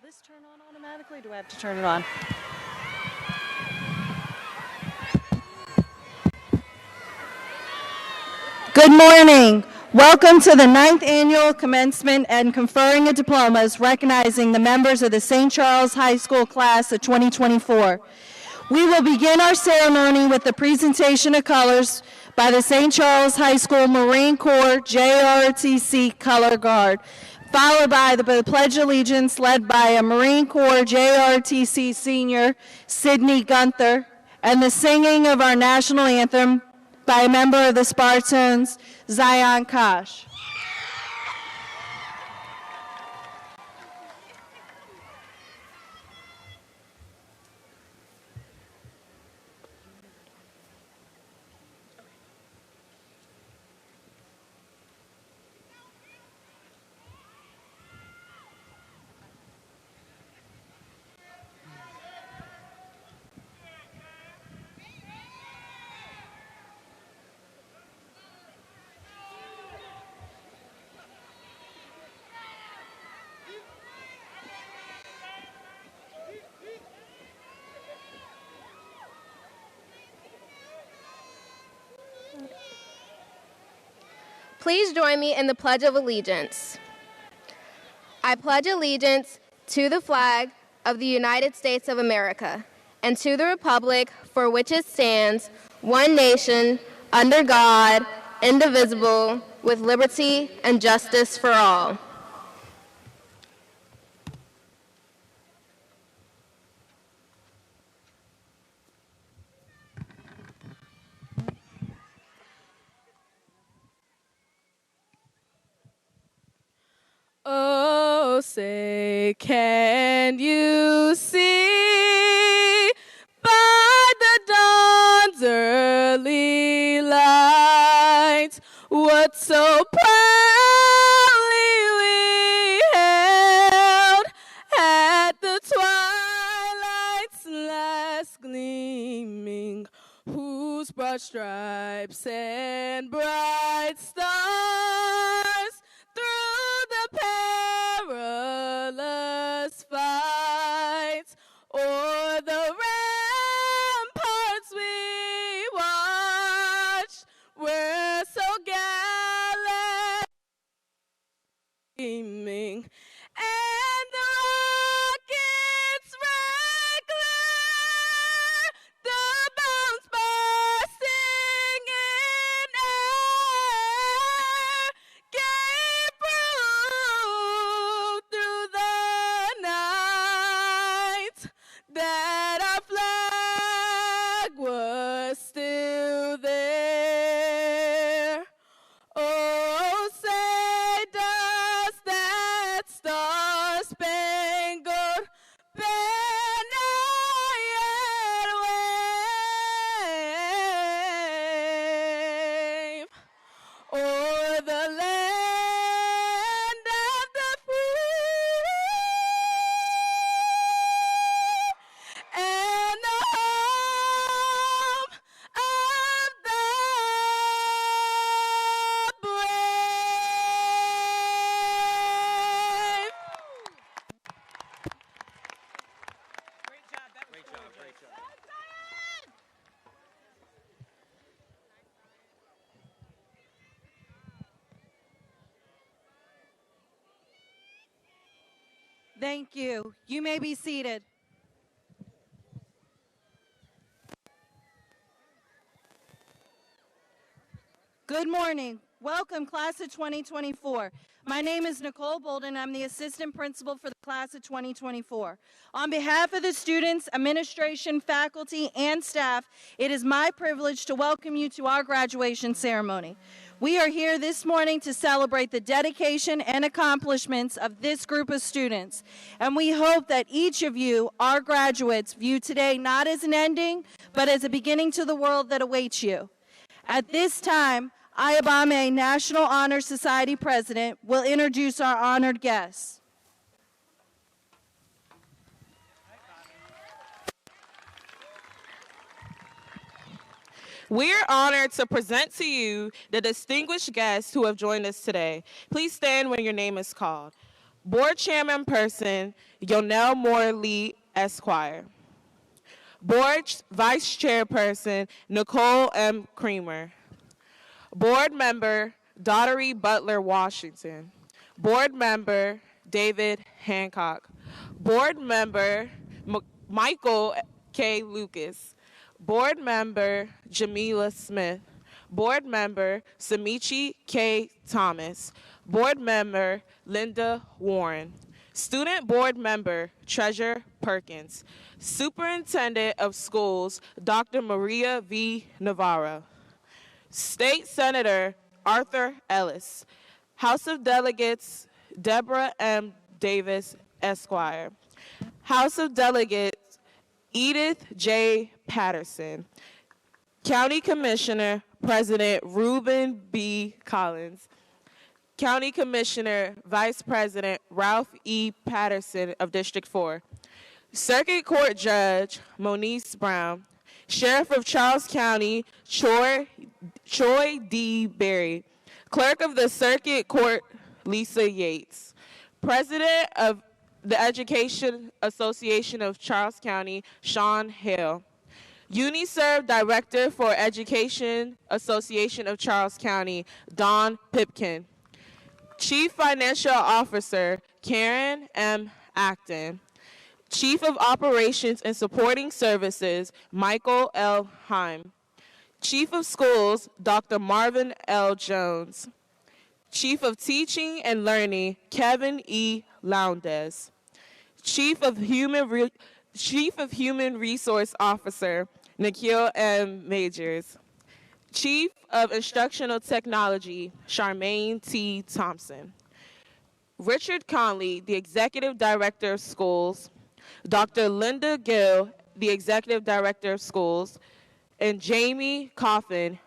this turn on automatically? Do I have to turn it on? Good morning. Welcome to the 9th annual commencement and conferring of diplomas recognizing the members of the St. Charles High School class of 2024. We will begin our ceremony with the presentation of colors by the St. Charles High School Marine Corps JROTC Color Guard, followed by the Pledge of Allegiance led by a Marine Corps JROTC senior, Sydney Gunther, and the singing of our national anthem by a member of the Spartans, Zion Kosh. Please join me in the Pledge of Allegiance. I pledge allegiance to the flag of the United States of America and to the republic for which it stands, one nation, under God, indivisible, with liberty and justice for all. Oh, say, can you see by the dawn's early light what so proudly we held at the twilight's last gleaming, whose broad stripes and bright stars through the perilous fight o'er the ramparts we watched, were so gallant gleaming, and the rockets regular, the bombs bursting in air, gave proof through the night that our flag was still there. Oh, say does that star-spangled banner yet wave o'er the land of the free and the home of the brave. Thank you. You may be seated. Good morning. Welcome, class of 2024. My name is Nicole Bolden. I'm the assistant principal for the class of 2024. On behalf of the students, administration, faculty, and staff, it is my privilege to welcome you to our graduation ceremony. We are here this morning to celebrate the dedication and accomplishments of this group of students. And we hope that each of you, our graduates, view today not as an ending, but as a beginning to the world that awaits you. At this time, Ayabame National Honor Society President will introduce our honored guests. We're honored to present to you the distinguished guests who have joined us today. Please stand when your name is called. Board Chairman Person, Yonel Morley, Esquire. Board Vice Chairperson, Nicole M. Creamer. Board Member, Daughtery Butler Washington. Board Member, David Hancock. Board Member, Michael K. Lucas. Board Member, Jamila Smith. Board Member, Samichi K. Thomas. Board Member, Linda Warren. Student Board Member, Treasure Perkins. Superintendent of Schools, Dr. Maria V. Navarro. State Senator, Arthur Ellis. House of Delegates, Deborah M. Davis, Esquire. House of Delegates, Edith J. Patterson. County Commissioner, President Reuben B. Collins. County Commissioner, Vice President Ralph E. Patterson of District 4. Circuit Court Judge, Moniece Brown. Sheriff of Charles County, Troy D. Berry. Clerk of the Circuit Court, Lisa Yates. President of the Education Association of Charles County, Sean Hale. UniServe Director for Education Association of Charles County, Don Pipkin. Chief Financial Officer, Karen M. Acton. Chief of Operations and Supporting Services, Michael L. Heim. Chief of Schools, Dr. Marvin L. Jones. Chief of Teaching and Learning, Kevin E. Lowndes. Chief of Human Resource Officer, Nikhil M. Majors. Chief of Instructional Technology, Charmaine T. Thompson. Richard Conley, the Executive Director of Schools. Dr. Linda Gill, the Executive Director of Schools. And Jamie Coffin,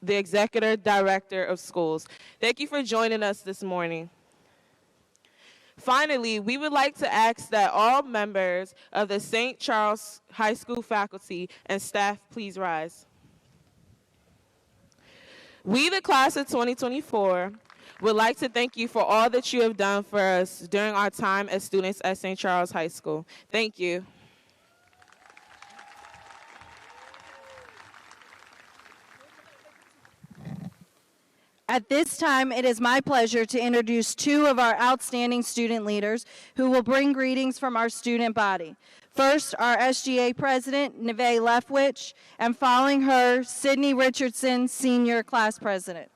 the Executive Director of Schools. Thank you for joining us this morning. Finally, we would like to ask that all members of the St. Charles High School faculty and staff please rise. We, the class of 2024, would like to thank you for all that you have done for us during our time as students at St. Charles High School. Thank you. At this time, it is my pleasure to introduce two of our outstanding student leaders who will bring greetings from our student body. First, our SGA President, Neve Lefwich, and following her, Sydney Richardson, Senior Class President.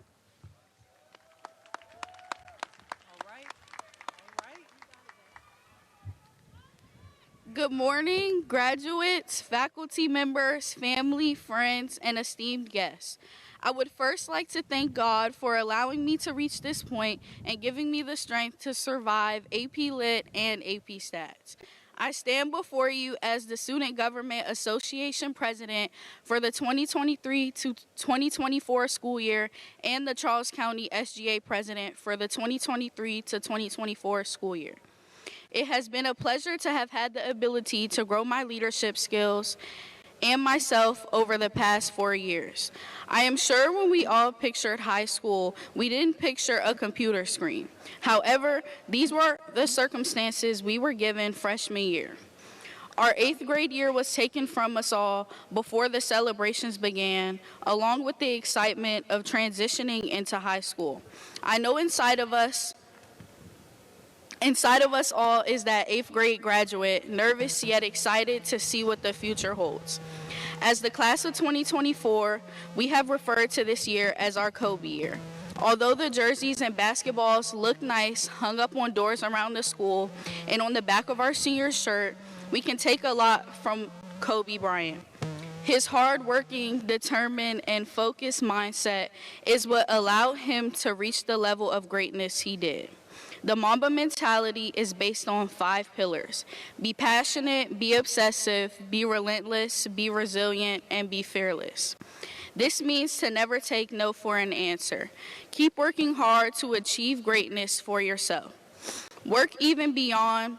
Good morning, graduates, faculty members, family, friends, and esteemed guests. I would first like to thank God for allowing me to reach this point and giving me the strength to survive AP Lit and AP Stats. I stand before you as the Student Government Association President for the 2023 to 2024 school year and the Charles County SGA President for the 2023 to 2024 school year. It has been a pleasure to have had the ability to grow my leadership skills and myself over the past 4 years. I am sure when we all pictured high school, we didn't picture a computer screen. However, these were the circumstances we were given freshman year. Our 8th grade year was taken from us all before the celebrations began, along with the excitement of transitioning into high school. I know inside of us all is that 8th grade graduate, nervous yet excited to see what the future holds. As the class of 2024, we have referred to this year as our Kobe year. Although the jerseys and basketballs look nice, hung up on doors around the school, and on the back of our senior shirt, we can take a lot from Kobe Bryant. His hard-working, determined, and focused mindset is what allowed him to reach the level of greatness he did. The Mamba mentality is based on 5 pillars: be passionate, be obsessive, be relentless, be resilient, and be fearless. This means to never take no for an answer. Keep working hard to achieve greatness for yourself. Work even beyond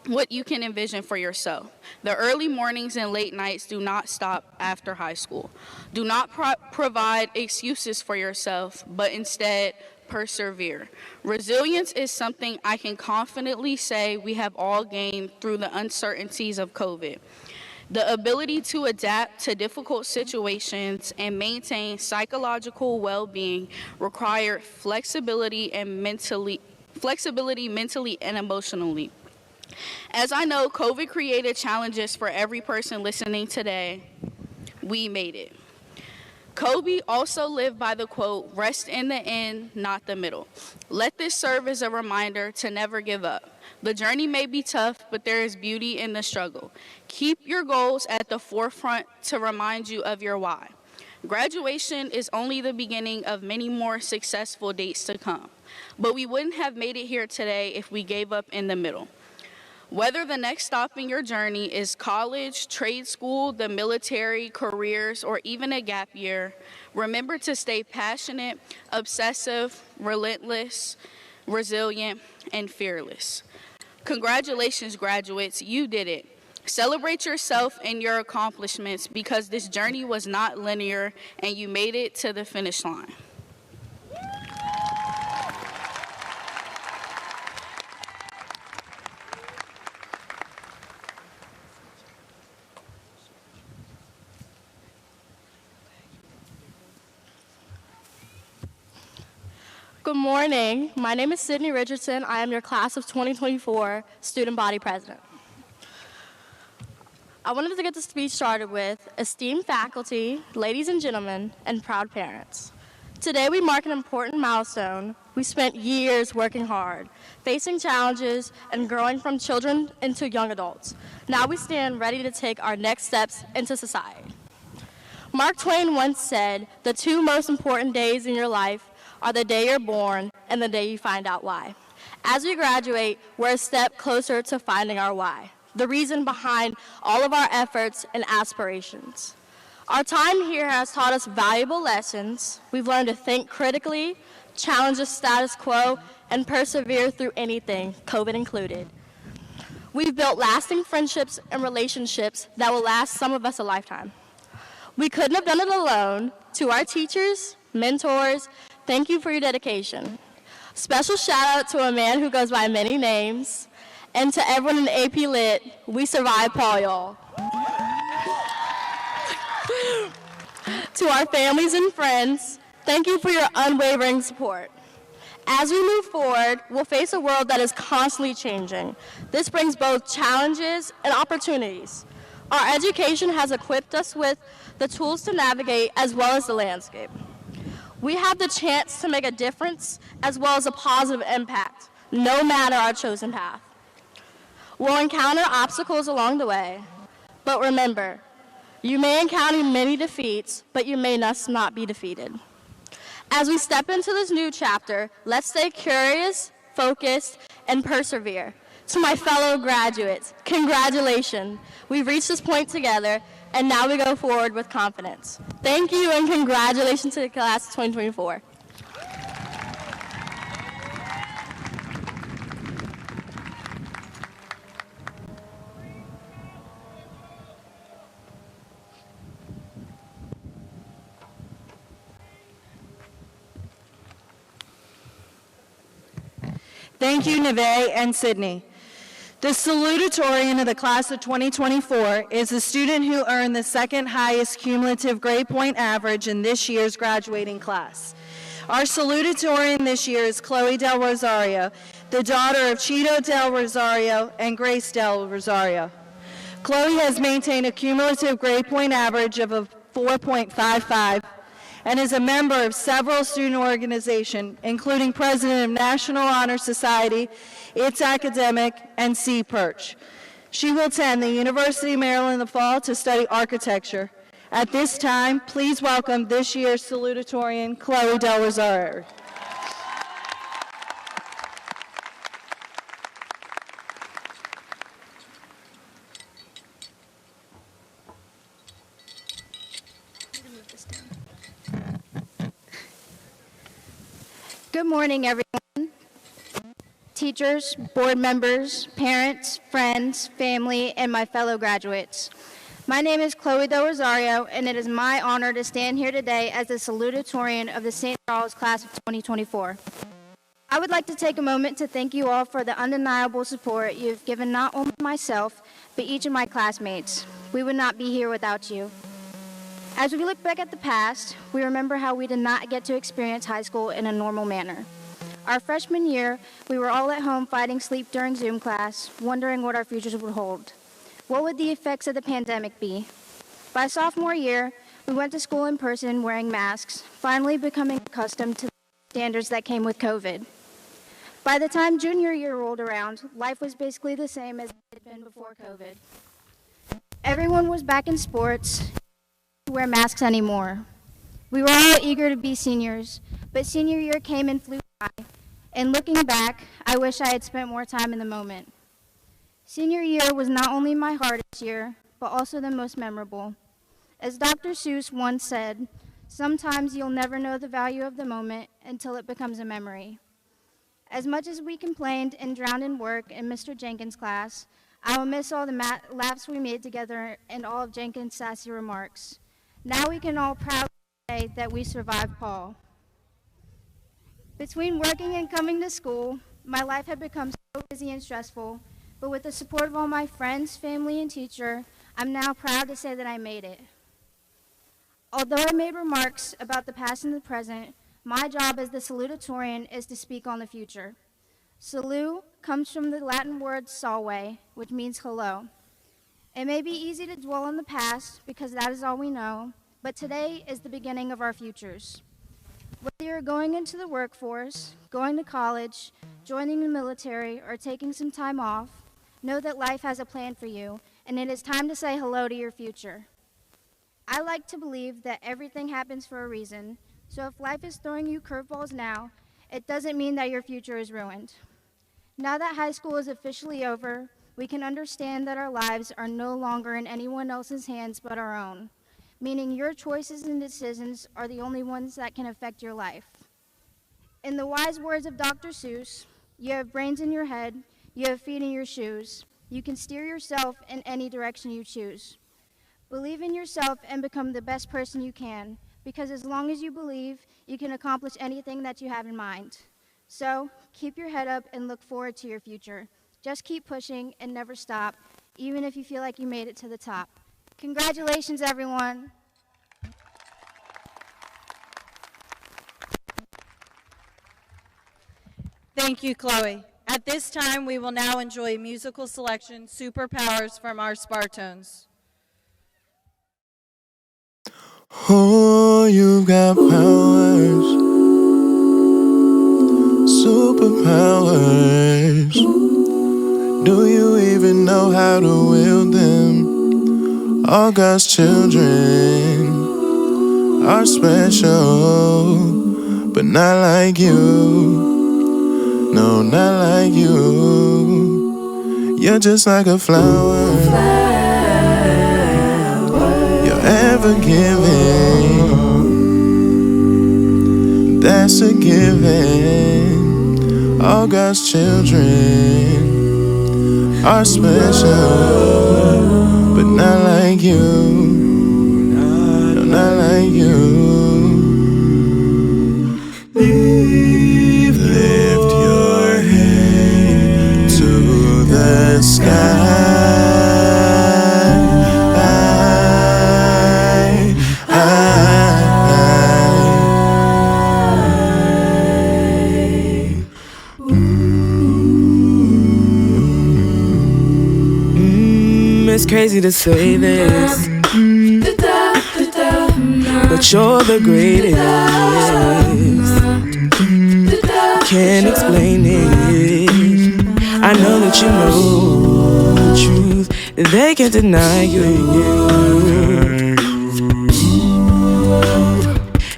what you can envision for yourself. The early mornings and late nights do not stop after high school. Do not provide excuses for yourself, but instead persevere. Resilience is something I can confidently say we have all gained through the uncertainties of COVID. The ability to adapt to difficult situations and maintain psychological well-being require flexibility mentally and emotionally. As I know, COVID created challenges for every person listening today. We made it. Kobe also lived by the quote, "Rest in the end, not the middle." Let this serve as a reminder to never give up. The journey may be tough, but there is beauty in the struggle. Keep your goals at the forefront to remind you of your why. Graduation is only the beginning of many more successful dates to come, but we wouldn't have made it here today if we gave up in the middle. Whether the next stop in your journey is college, trade school, the military, careers, or even a gap year, remember to stay passionate, obsessive, relentless, resilient, and fearless. Congratulations, graduates, you did it. Celebrate yourself and your accomplishments because this journey was not linear and you made it to the finish line. Good morning. My name is Sydney Richardson. I am your class of 2024 student body president. I wanted to get the speech started with esteemed faculty, ladies and gentlemen, and proud parents. Today we mark an important milestone. We spent years working hard, facing challenges, and growing from children into young adults. Now we stand ready to take our next steps into society. Mark Twain once said, "The two most important days in your life are the day you're born and the day you find out why." As we graduate, we're a step closer to finding our why, the reason behind all of our efforts and aspirations. Our time here has taught us valuable lessons. We've learned to think critically, challenge the status quo, and persevere through anything, COVID included. We've built lasting friendships and relationships that will last some of us a lifetime. We couldn't have done it alone. To our teachers, mentors, thank you for your dedication. Special shout out to a man who goes by many names, and to everyone in AP Lit, we survived Paul, y'all. To our families and friends, thank you for your unwavering support. As we move forward, we'll face a world that is constantly changing. This brings both challenges and opportunities. Our education has equipped us with the tools to navigate as well as the landscape. We have the chance to make a difference as well as a positive impact, no matter our chosen path. We'll encounter obstacles along the way, but remember, you may encounter many defeats, but you may not be defeated. As we step into this new chapter, let's stay curious, focused, and persevere. To my fellow graduates, congratulations. We've reached this point together, and now we go forward with confidence. Thank you, and congratulations to the class of 2024. Thank you, Neve and Sydney. The salutatorian of the class of 2024 is the student who earned the second highest cumulative grade point average in this year's graduating class. Our salutatorian this year is Chloe Del Rosario, the daughter of Cheeto Del Rosario and Grace Del Rosario. Chloe has maintained a cumulative grade point average of a 4.55 and is a member of several student organizations, including president of National Honor Society, It's Academic, and CPERCH. She will attend the University of Maryland in the fall to study architecture. At this time, please welcome this year's salutatorian, Chloe Del Rosario. Good morning, everyone. Teachers, board members, parents, friends, family, and my fellow graduates. My name is Chloe Del Rosario, and it is my honor to stand here today as the salutatorian of the St. Charles Class of 2024. I would like to take a moment to thank you all for the undeniable support you have given not only myself, but each of my classmates. We would not be here without you. As we look back at the past, we remember how we did not get to experience high school in a normal manner. Our freshman year, we were all at home fighting sleep during Zoom class, wondering what our futures would hold. What would the effects of the pandemic be? By sophomore year, we went to school in person wearing masks, finally becoming accustomed to the standards that came with COVID. By the time junior year rolled around, life was basically the same as it had been before COVID. Everyone was back in sports, didn't wear masks anymore. We were all eager to be seniors, but senior year came and flew by. And looking back, I wish I had spent more time in the moment. Senior year was not only my hardest year, but also the most memorable. As Dr. Seuss once said, sometimes you'll never know the value of the moment until it becomes a memory. As much as we complained and drowned in work in Mr. Jenkins' class, I will miss all the laughs we made together and all of Jenkins' sassy remarks. Now we can all proudly say that we survived Paul. Between working and coming to school, my life had become so busy and stressful, but with the support of all my friends, family, and teacher, I'm now proud to say that I made it. Although I made remarks about the past and the present, my job as the salutatorian is to speak on the future. Salut comes from the Latin word salve, which means hello. It may be easy to dwell on the past because that is all we know, but today is the beginning of our futures. Whether you're going into the workforce, going to college, joining the military, or taking some time off, know that life has a plan for you, and it is time to say hello to your future. I like to believe that everything happens for a reason, so if life is throwing you curveballs now, it doesn't mean that your future is ruined. Now that high school is officially over, we can understand that our lives are no longer in anyone else's hands but our own, meaning your choices and decisions are the only ones that can affect your life. In the wise words of Dr. Seuss, you have brains in your head, you have feet in your shoes. You can steer yourself in any direction you choose. Believe in yourself and become the best person you can, because as long as you believe, you can accomplish anything that you have in mind. So keep your head up and look forward to your future. Just keep pushing and never stop, even if you feel like you made it to the top. Congratulations, everyone. Thank you, Chloe. At this time, we will now enjoy musical selection, Superpowers from our Spartones. Oh, you've got powers, superpowers. Do you even know how to wield them? All God's children are special, but not like you. No, not like you. You're just like a flower. You're ever giving. That's a given. All God's children are special, but not like you. No, not like you. Lift your head to the sky. It's crazy to say this, but you're the greatest. Can't explain it. I know that you know the truth. They can't deny you.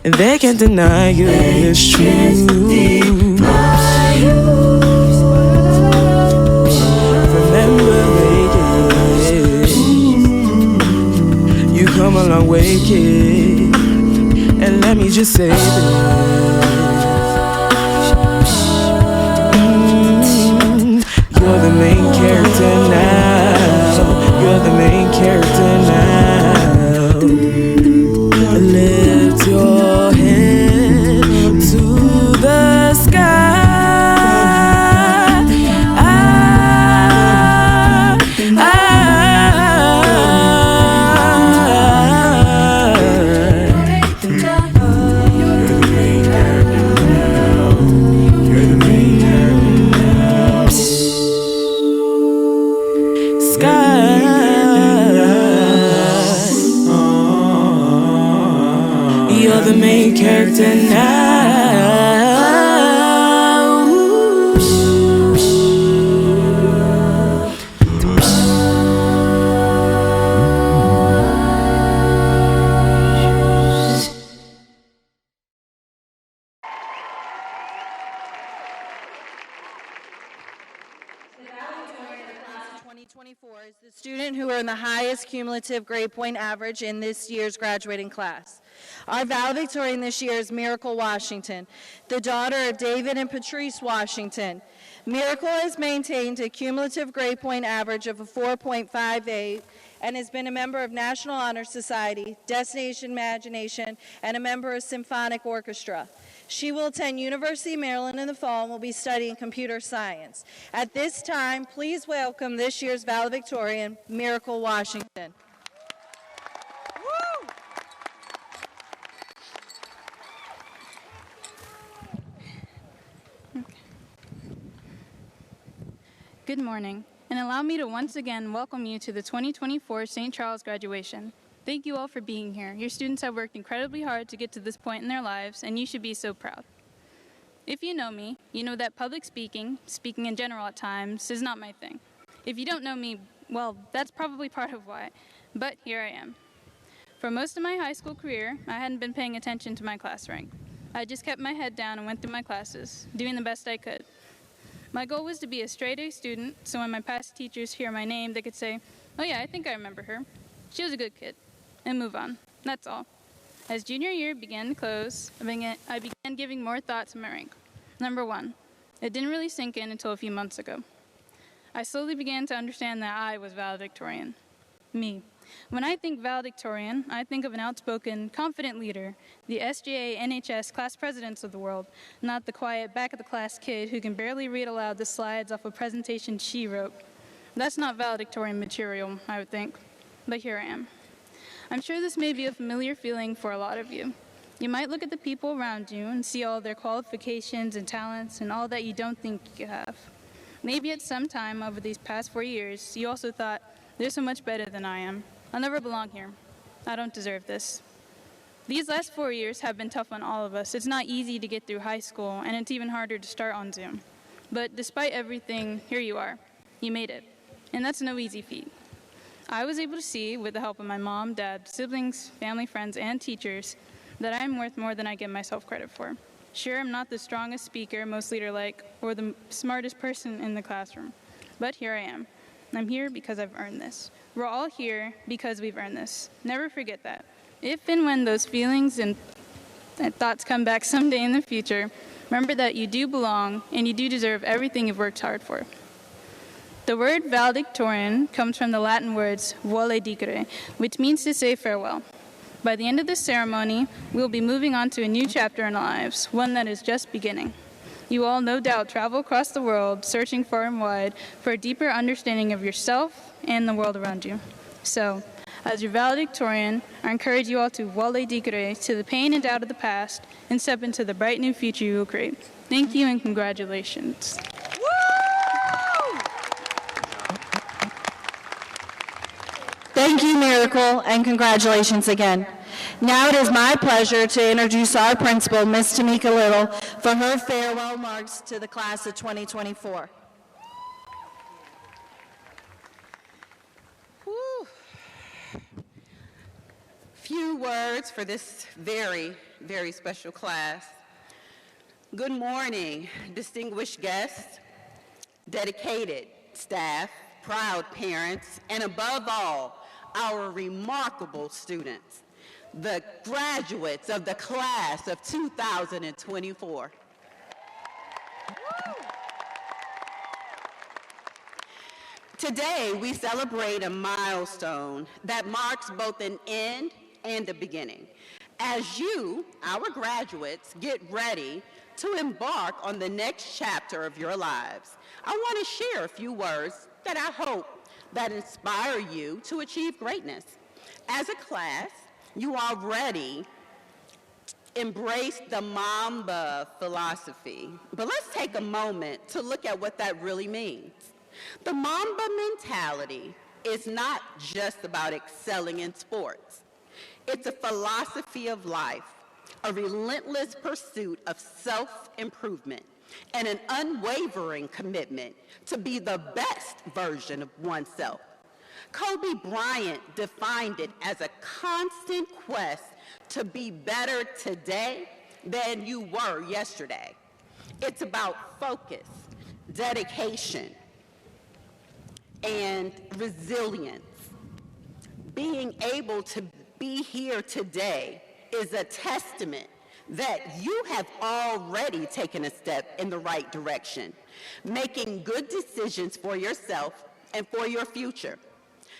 They can't deny you. It's true. Remember, you come a long way, kid. And let me just say this. You're the main character now. You're the main character now. 2024 is the student who earned the highest cumulative grade point average in this year's graduating class. Our valedictorian this year is Miracle Washington, the daughter of David and Patrice Washington. Miracle has maintained a cumulative grade point average of a 4.58 and has been a member of National Honor Society, Destination Imagination, and a member of Symphonic Orchestra. She will attend University of Maryland in the fall and will be studying computer science. At this time, please welcome this year's valedictorian, Miracle Washington. Good morning, and allow me to once again welcome you to the 2024 St. Charles graduation. Thank you all for being here. Your students have worked incredibly hard to get to this point in their lives, and you should be so proud. If you know me, you know that public speaking in general at times, is not my thing. If you don't know me, well, that's probably part of why, but here I am. For most of my high school career, I hadn't been paying attention to my class rank. I just kept my head down and went through my classes, doing the best I could. My goal was to be a straight-A student, so when my past teachers hear my name, they could say, "Oh yeah, I think I remember her. She was a good kid," and move on. That's all. As junior year began to close, I began giving more thought to my rank. Number one, it didn't really sink in until a few months ago. I slowly began to understand that I was valedictorian. Me. When I think valedictorian, I think of an outspoken, confident leader, the SGA NHS class presidents of the world, not the quiet, back-of-the-class kid who can barely read aloud the slides off a presentation she wrote. That's not valedictorian material, I would think, but here I am. I'm sure this may be a familiar feeling for a lot of you. You might look at the people around you and see all their qualifications and talents and all that you don't think you have. Maybe at some time over these past 4 years, you also thought, they're so much better than I am. I'll never belong here. I don't deserve this. These last 4 years have been tough on all of us. It's not easy to get through high school, and it's even harder to start on Zoom. But despite everything, here you are. You made it. And that's no easy feat. I was able to see, with the help of my mom, dad, siblings, family, friends, and teachers, that I am worth more than I give myself credit for. Sure, I'm not the strongest speaker, most leader-like, or the smartest person in the classroom. But here I am. I'm here because I've earned this. We're all here because we've earned this. Never forget that. If and when those feelings and thoughts come back someday in the future, remember that you do belong and you do deserve everything you've worked hard for. The word valedictorian comes from the Latin words vole dicere, which means to say farewell. By the end of this ceremony, we'll be moving on to a new chapter in our lives, one that is just beginning. You all no doubt travel across the world, searching far and wide for a deeper understanding of yourself and the world around you. So, as your valedictorian, I encourage you all to vole dicere to the pain and doubt of the past and step into the bright new future you will create. Thank you and congratulations. Thank you, Miracle, and congratulations again. Now it is my pleasure to introduce our principal, Ms. Tamika Little, for her farewell remarks to the class of 2024. Few words for this very, very special class. Good morning, distinguished guests, dedicated staff, proud parents, and above all, our remarkable students, the graduates of the class of 2024. Today, we celebrate a milestone that marks both an end and a beginning. As you, our graduates, get ready to embark on the next chapter of your lives, I want to share a few words that I hope that inspire you to achieve greatness. As a class, you already embraced the Mamba philosophy, but let's take a moment to look at what that really means. The Mamba mentality is not just about excelling in sports. It's a philosophy of life, a relentless pursuit of self-improvement, and an unwavering commitment to be the best version of oneself. Kobe Bryant defined it as a constant quest to be better today than you were yesterday. It's about focus, dedication, and resilience. Being able to be here today is a testament that you have already taken a step in the right direction, making good decisions for yourself and for your future.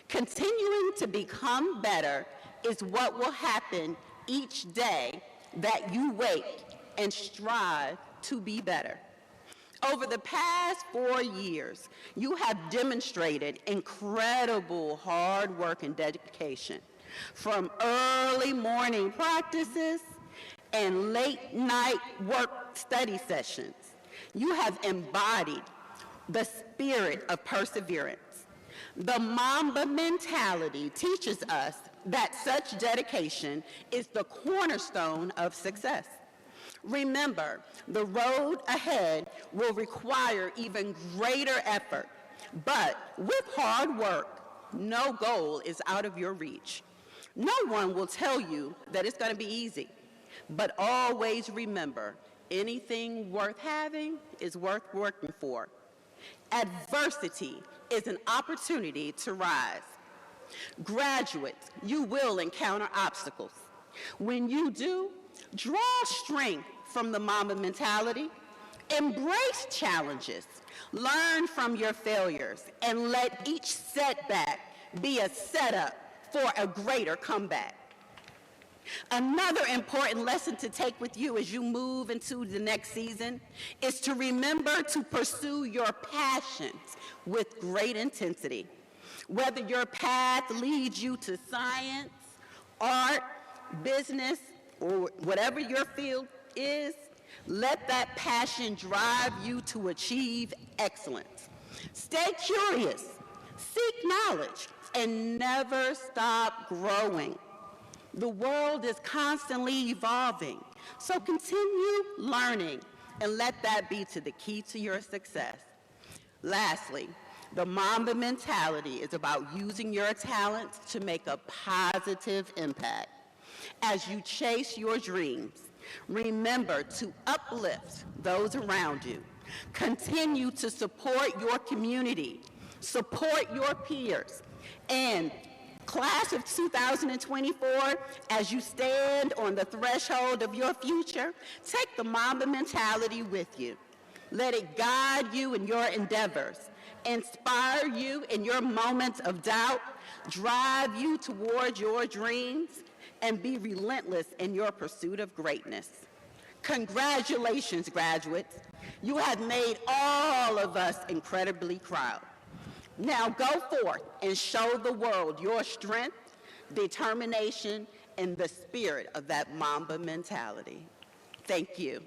Continuing to become better is what will happen each day that you wake and strive to be better. Over the past 4 years, you have demonstrated incredible hard work and dedication. From early morning practices and late night work study sessions, you have embodied the spirit of perseverance. The Mamba mentality teaches us that such dedication is the cornerstone of success. Remember, the road ahead will require even greater effort, but with hard work, no goal is out of your reach. No one will tell you that it's going to be easy, but always remember, anything worth having is worth working for. Adversity is an opportunity to rise. Graduates, you will encounter obstacles. When you do, draw strength from the Mamba mentality, embrace challenges, learn from your failures, and let each setback be a setup for a greater comeback. Another important lesson to take with you as you move into the next season is to remember to pursue your passions with great intensity. Whether your path leads you to science, art, business, or whatever your field is, let that passion drive you to achieve excellence. Stay curious, seek knowledge, and never stop growing. The world is constantly evolving, so continue learning and let that be the key to your success. Lastly, the Mamba mentality is about using your talents to make a positive impact. As you chase your dreams, remember to uplift those around you. Continue to support your community, support your peers, and class of 2024, as you stand on the threshold of your future, take the Mamba mentality with you. Let it guide you in your endeavors, inspire you in your moments of doubt, drive you toward your dreams, and be relentless in your pursuit of greatness. Congratulations, graduates. You have made all of us incredibly proud. Now go forth and show the world your strength, determination, and the spirit of that Mamba mentality. Thank you.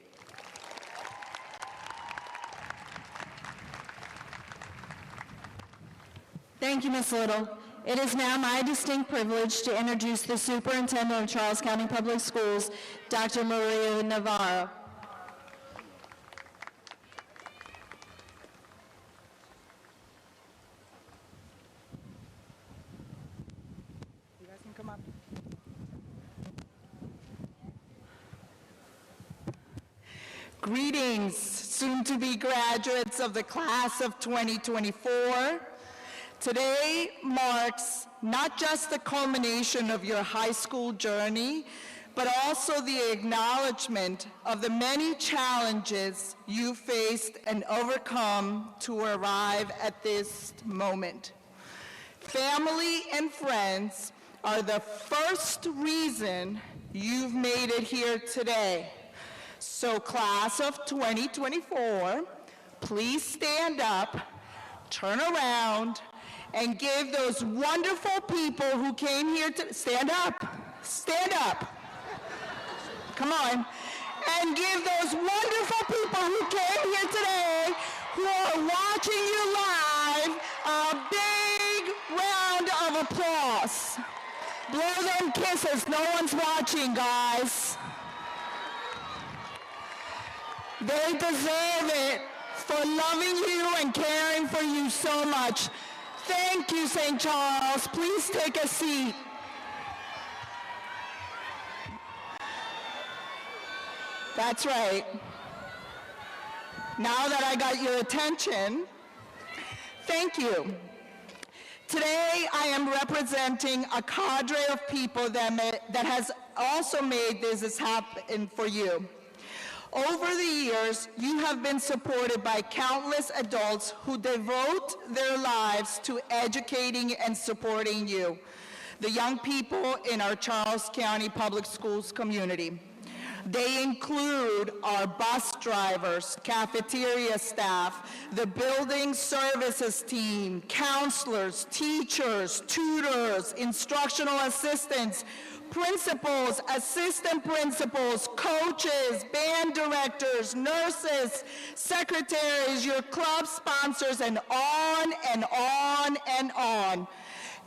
Thank you, Ms. Little. It is now my distinct privilege to introduce the Superintendent of Charles County Public Schools, Dr. Maria Navarro. You guys can come up. Greetings, soon-to-be graduates of the class of 2024. Today marks not just the culmination of your high school journey, but also the acknowledgement of the many challenges you faced and overcome to arrive at this moment. Family and friends are the first reason you've made it here today. So class of 2024, please stand up, turn around, and give those wonderful people who came here to stand up, come on, and give those wonderful people who came here today, who are watching you live, a big round of applause. Blow them kisses, no one's watching, guys. They deserve it for loving you and caring for you so much. Thank you, St. Charles. Please take a seat. That's right. Now that I got your attention, thank you. Today, I am representing a cadre of people that has also made this happen for you. Over the years, you have been supported by countless adults who devote their lives to educating and supporting you, the young people in our Charles County Public Schools community. They include our bus drivers, cafeteria staff, the building services team, counselors, teachers, tutors, instructional assistants, principals, assistant principals, coaches, band directors, nurses, secretaries, your club sponsors, and on and on and on.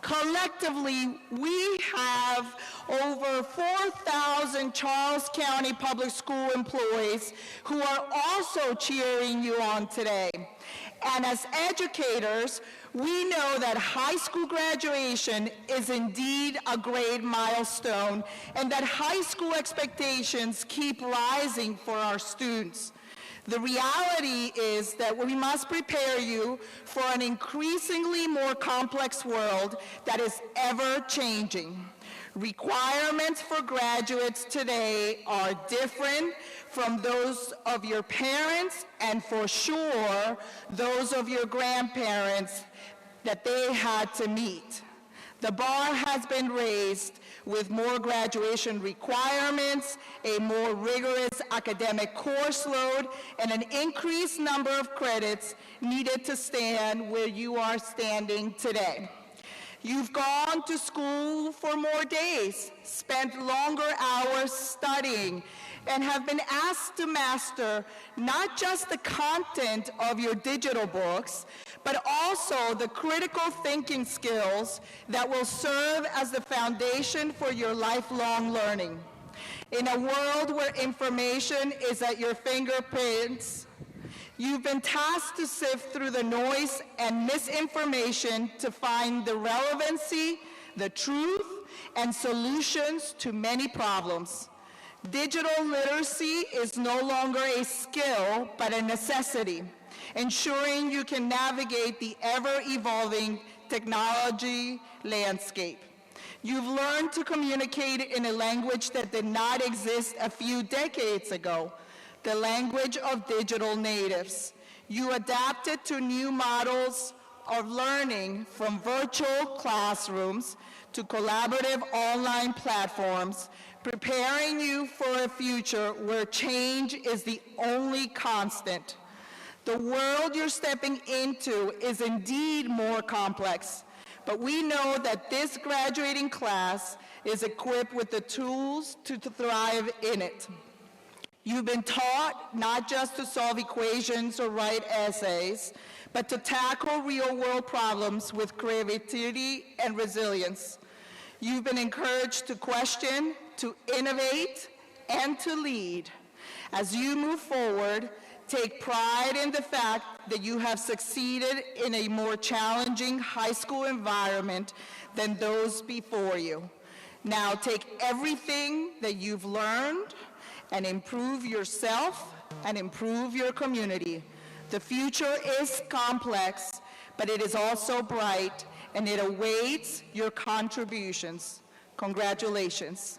Collectively, we have over 4,000 Charles County Public School employees who are also cheering you on today. And as educators, we know that high school graduation is indeed a great milestone and that high school expectations keep rising for our students. The reality is that we must prepare you for an increasingly more complex world that is ever changing. Requirements for graduates today are different from those of your parents and for sure those of your grandparents that they had to meet. The bar has been raised with more graduation requirements, a more rigorous academic course load, and an increased number of credits needed to stand where you are standing today. You've gone to school for more days, spent longer hours studying, and have been asked to master not just the content of your digital books, but also the critical thinking skills that will serve as the foundation for your lifelong learning. In a world where information is at your fingerprints, you've been tasked to sift through the noise and misinformation to find the relevancy, the truth, and solutions to many problems. Digital literacy is no longer a skill, but a necessity, ensuring you can navigate the ever-evolving technology landscape. You've learned to communicate in a language that did not exist a few decades ago, the language of digital natives. You adapted to new models of learning, from virtual classrooms to collaborative online platforms, preparing you for a future where change is the only constant. The world you're stepping into is indeed more complex, but we know that this graduating class is equipped with the tools to thrive in it. You've been taught not just to solve equations or write essays, but to tackle real-world problems with creativity and resilience. You've been encouraged to question, to innovate, and to lead. As you move forward, take pride in the fact that you have succeeded in a more challenging high school environment than those before you. Now take everything that you've learned and improve yourself and improve your community. The future is complex, but it is also bright, and it awaits your contributions. Congratulations.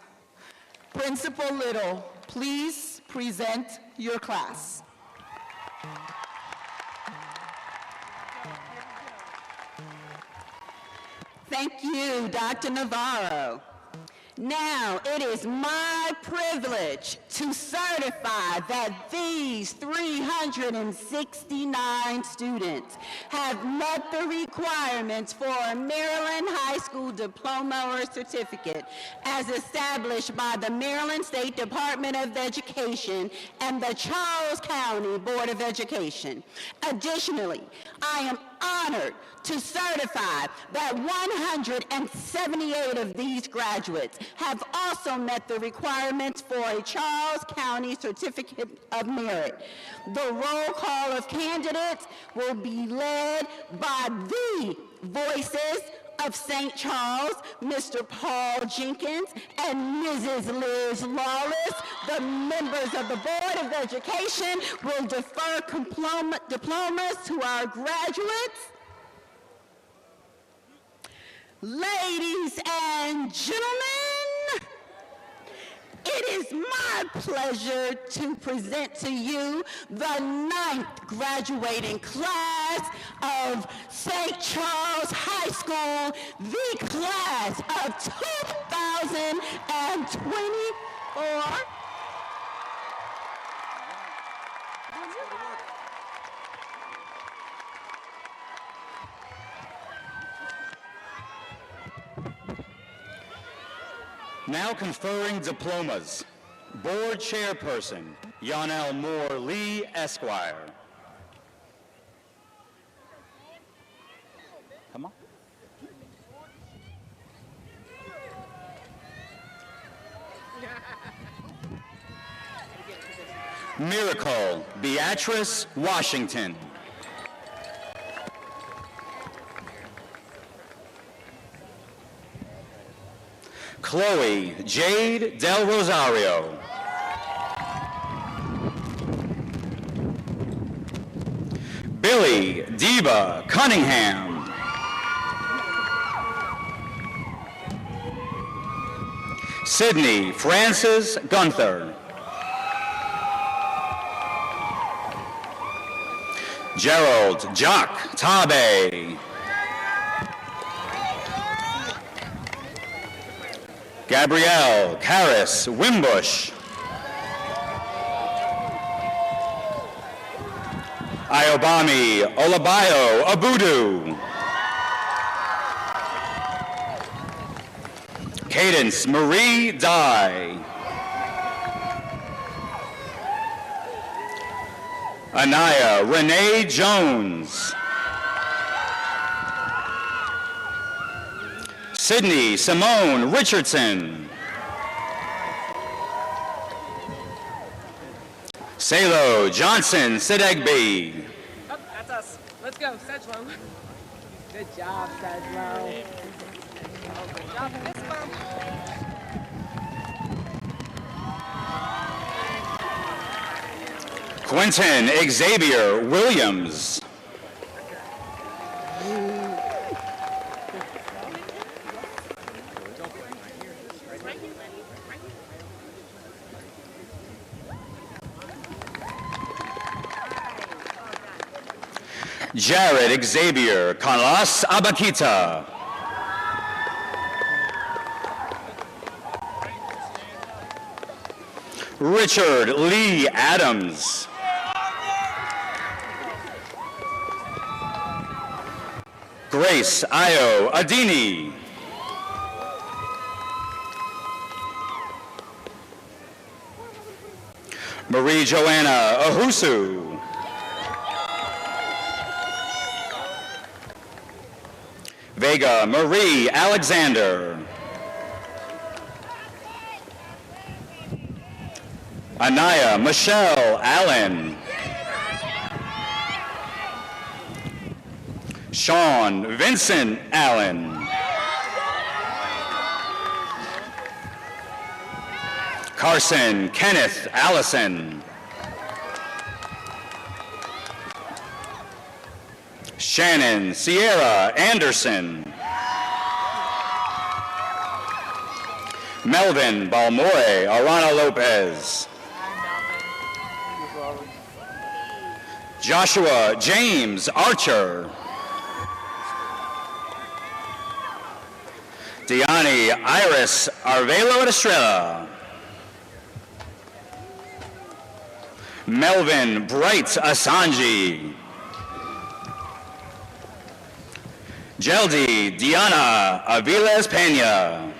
Principal Little, please present your class. Thank you, Dr. Navarro. Now, it is my privilege to certify that these 369 students have met the requirements for a Maryland High School diploma or certificate as established by the Maryland State Department of Education and the Charles County Board of Education. Additionally, I am honored to certify that 178 of these graduates have also met the requirements for a Charles County Certificate of Merit. The roll call of candidates will be led by the voices of St. Charles, Mr. Paul Jenkins and Mrs. Liz Lawless. The members of the Board of Education will defer diplomas to our graduates. Ladies and gentlemen, it is my pleasure to present to you the 9th graduating class of St. Charles High School, the class of 2024. Now conferring diplomas. Board Chairperson, Yonel Moore Lee, Esquire. Come on. Miracle, Beatrice Washington. Chloe Jade Del Rosario. Billy Diva Cunningham. Sydney Frances Gunther. Gerald Jock Tabe. Gabrielle Karis Wimbush. Ayobami Olabayo Abudu. Cadence Marie Dye. Anaya Renee Jones. Sydney Simone Richardson. Salo Johnson Sidegby. Oh, that's us. Let's go, Sedglow. Good job, Sedglow. Good job in this one. Quentin Xavier Williams. Jared Xavier Carlos Abakita. Richard Lee Adams. Grace Ayo Adini. Marie Joanna Ahusu. Vega Marie Alexander. Anaya Michelle Allen. Sean Vincent Allen. Carson Kenneth Allison. Shannon Sierra Anderson. Melvin Balmore Arana Lopez. Joshua James Archer. Diani Iris Arvelo Estrella. Melvin Bright Asanji. Geldi Diana Aviles Pena.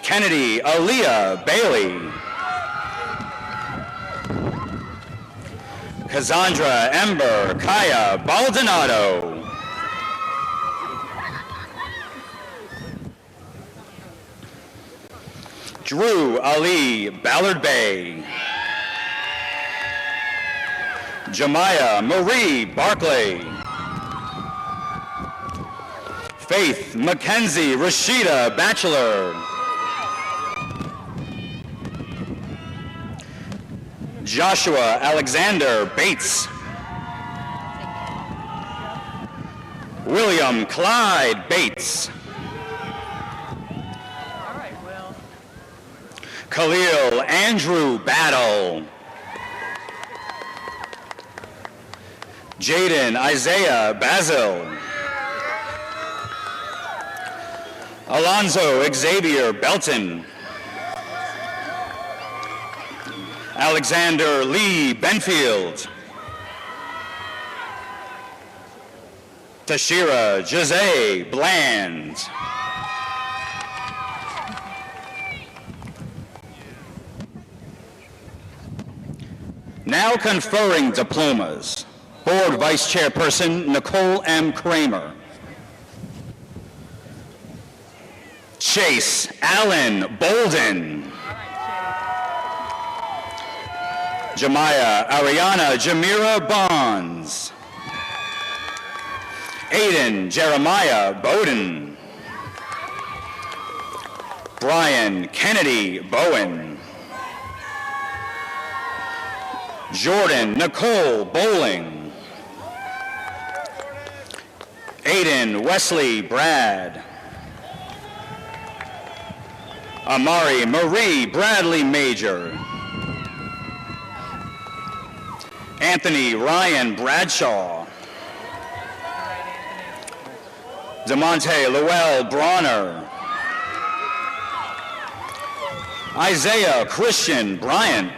Kennedy Aaliyah Bailey. Cassandra Ember Kaya Baldonado. Drew Ali Ballard Bay. Jemiah Marie Barclay. Faith Mackenzie Rashida Batchelor. Joshua Alexander Bates. William Clyde Bates. All right, Will. Khalil Andrew Battle. Jaden Isaiah Basil. Alonzo Xavier Belton. Alexander Lee Benfield. Tashira Jose Bland. Now conferring diplomas. Board Vice Chairperson Nicole M. Kramer. Chase Allen Bolden. Jemiah Ariana Jamira Bonds. Aiden Jeremiah Bowden. Brian Kennedy Bowen. Jordan Nicole Bowling. Aiden Wesley Brad. Amari Marie Bradley Major. Anthony Ryan Bradshaw. DeMonte Llewell Bronner. Isaiah Christian Bryant.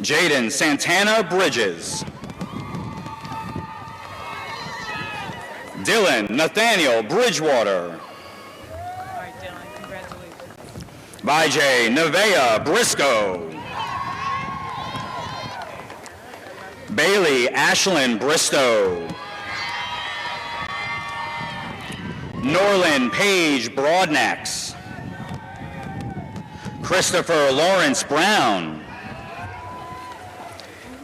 Jaden Santana Bridges. Dylan Nathaniel Bridgewater. All right, Dylan, congratulations. Vijay Nevea Briscoe. Bailey Ashlyn Bristow. Norland Page Broadnax. Christopher Lawrence Brown.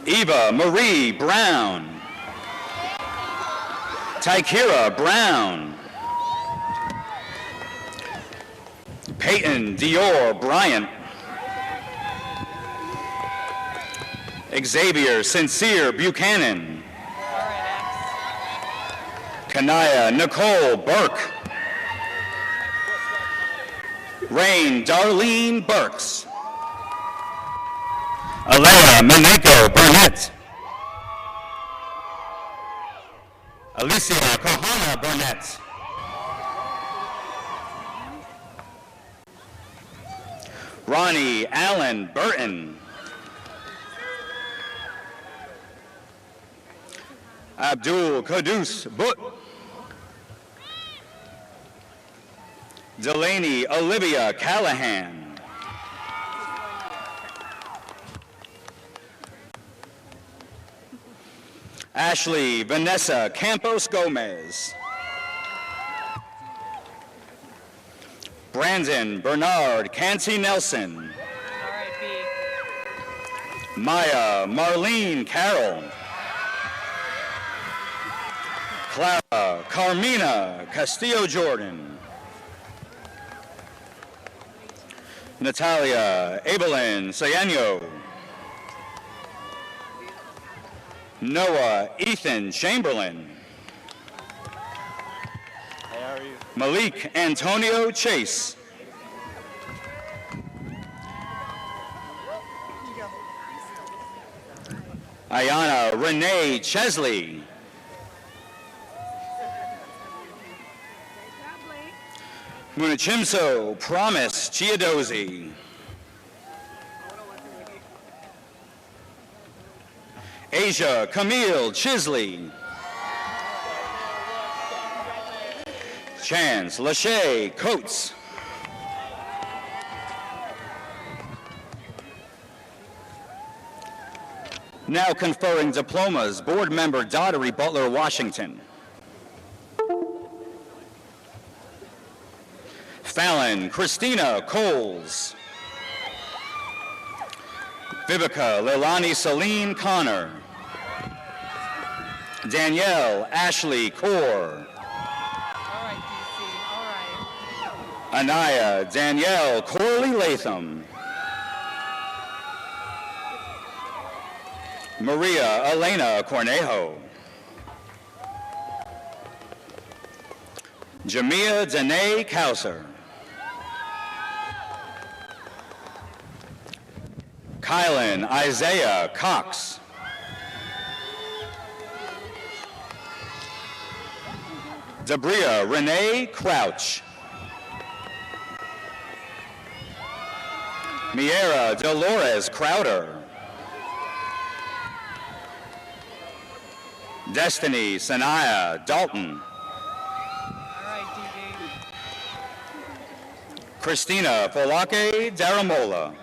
Eva Marie Brown. Tykira Brown. Peyton Dior Bryant. Xavier Sincere Buchanan. Kanaya Nicole Burke. Rain Darlene Burks. Alea Maneko Burnett. Alicia Kohana Burnett. Ronnie Allen Burton. Abdul Qudus Butt. Delaney Olivia Callahan. Ashley Vanessa Campos Gomez. Brandon Bernard Canty Nelson. All right, B. Maya Marlene Carroll. Clara Carmina Castillo Jordan. Natalia Abelin Sayano. Noah Ethan Chamberlain. Hey, how are you? Malik Antonio Chase. Ayana Renee Chesley. Munachimso Promise Chiadozi. Asia Camille Chisley. Chance Lachey Coates. Now conferring diplomas, Board Member Daughtery Butler Washington. Fallon Christina Coles. Vivica Leilani Celine Connor. Danielle Ashley Kaur. Anaya Danielle Corley Latham. Maria Elena Cornejo. Jamia Danae Kauser. Kylan Isaiah Cox. Debria Renee Crouch. Miera Dolores Crowder. Destiny Sanaya Dalton. Christina Folake Daramola.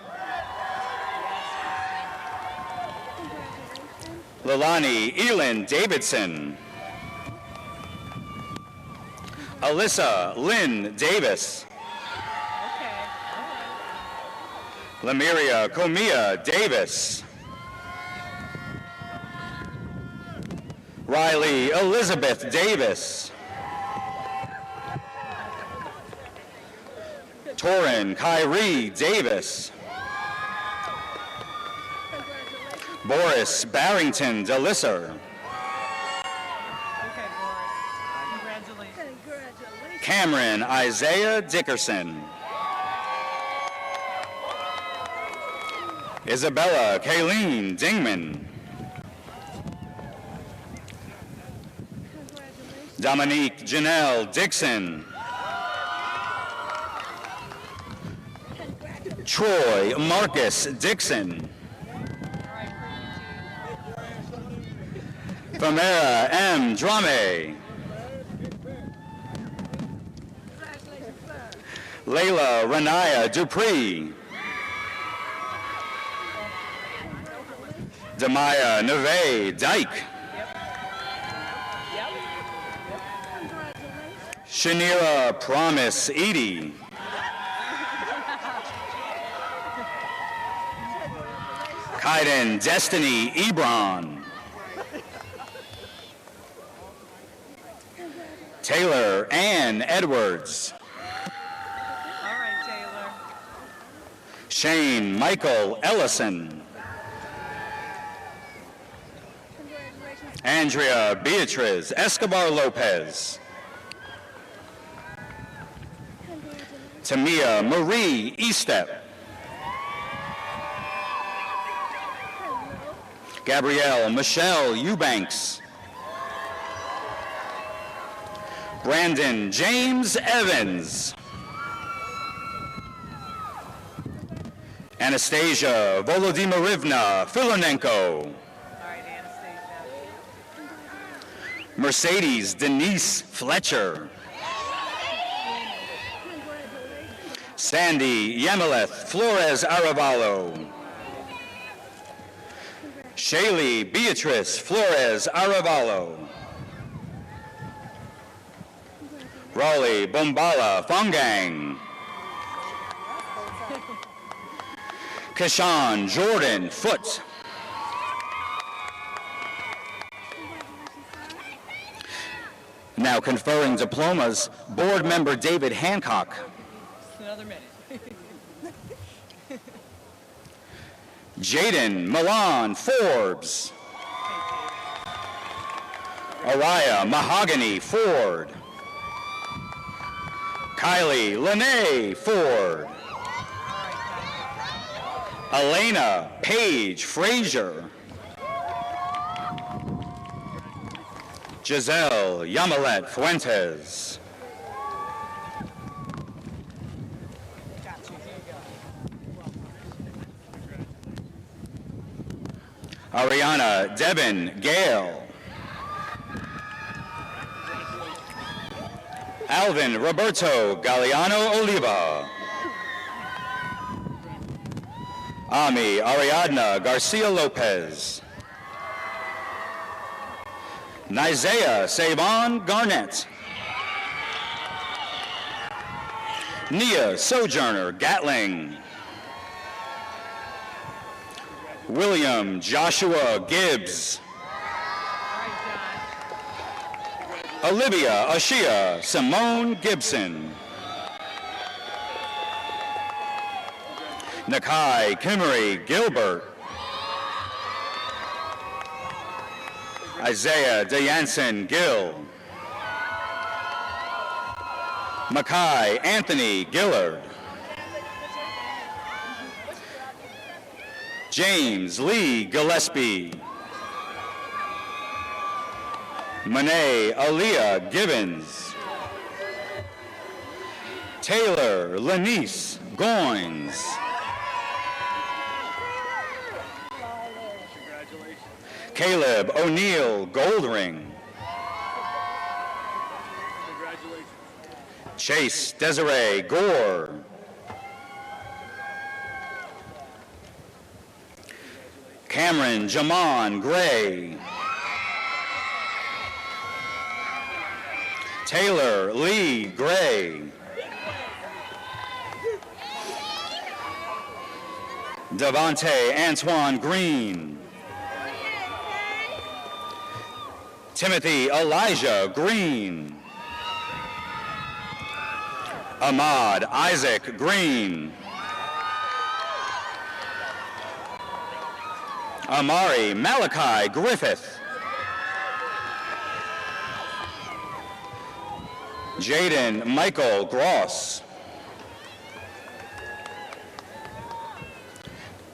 Lilani Elin Davidson. Alyssa Lynn Davis. Lamiria Comia Davis. Riley Elizabeth Davis. Torin Kyrie Davis. Boris Barrington DeLisser. Cameron Isaiah Dickerson. Isabella Kayleen Dingman. Dominique Janelle Dixon. Troy Marcus Dixon. Famera M. Drame. Layla Renaya Dupree. Demaya Neve Dyke. Shanira Promise Edie. Kaiden Destiny Ebron. Taylor Ann Edwards. Shane Michael Ellison. Andrea Beatriz Escobar Lopez. Tamia Marie Estep. Gabrielle Michelle Eubanks. Brandon James Evans. Anastasia Volodymyrivna Filonenko. Mercedes Denise Fletcher. Sandy Yamaleth Flores Arevalo. Shaylee Beatrice Flores Arevalo. Raleigh Bombala Fongang. Kashawn Jordan Foote. Now conferring diplomas, Board Member David Hancock. Another minute. Jaden Milan Forbes. Araya Mahogany Ford. Kylie Lene Ford. Elena Paige Frazier. Giselle Yamalet Fuentes. Ariana Devin Gale. Alvin Roberto Galeano Oliva. Ami Ariadna Garcia Lopez. Nizea Savon Garnett. Nia Sojourner Gatling. William Joshua Gibbs. Olivia Ashia Simone Gibson. Nakai Kimmery Gilbert. Isaiah DeYansen Gill. Makai Anthony Gillard. James Lee Gillespie. Monet Aaliyah Gibbons. Taylor Lanice Goins. Caleb O'Neill Goldring. Chase Desiree Gore. Cameron Jamon Gray. Taylor Lee Gray. Devontae Antoine Green. Timothy Elijah Green. Ahmad Isaac Green. Amari Malachi Griffith. Jaden Michael Gross.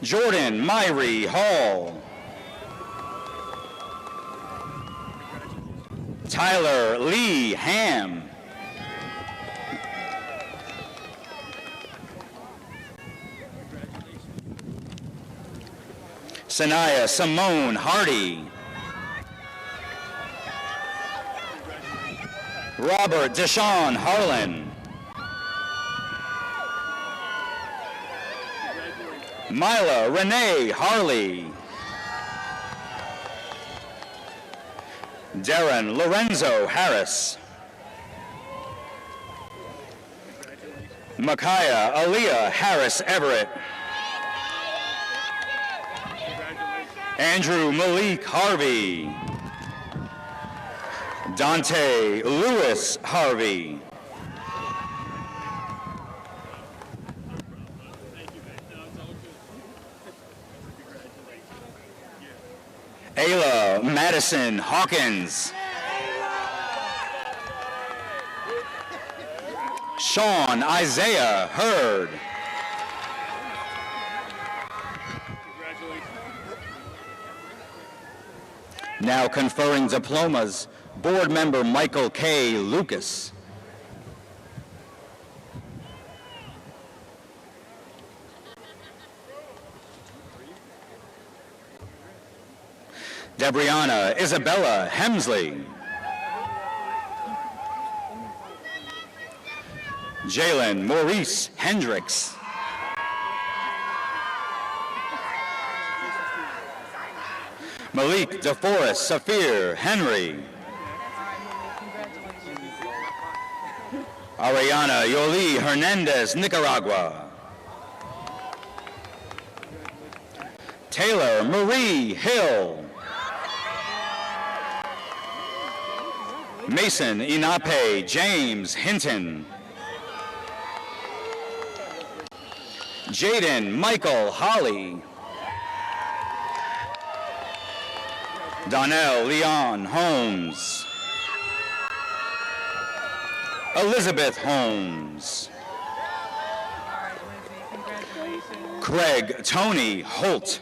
Jordan Myrie Hall. Tyler Lee Ham. Sanaya Simone Hardy. Robert Deshaun Harlan. Mila Renee Harley. Darren Lorenzo Harris. Micaiah Aaliyah Harris Everett. Andrew Malik Harvey. Dante Lewis Harvey. Ayla Madison Hawkins. Sean Isaiah Hurd. Now conferring diplomas, Board Member Michael K. Lucas. Debriana Isabella Hemsley. Jalen Maurice Hendricks. Malik DeForest Safir Henry. Ariana Yoli Hernandez Nicaragua. Taylor Marie Hill. Mason Inape James Hinton. Jaden Michael Holly. Donnell Leon Holmes. Elizabeth Holmes. Craig Tony Holt.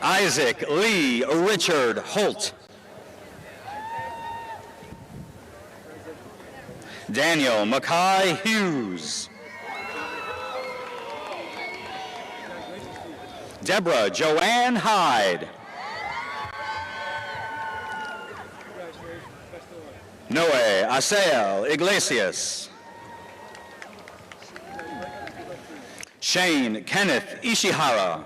Isaac Lee Richard Holt. Daniel Mackay Hughes. Deborah Joanne Hyde. Noe Asael Iglesias. Shane Kenneth Ishihara.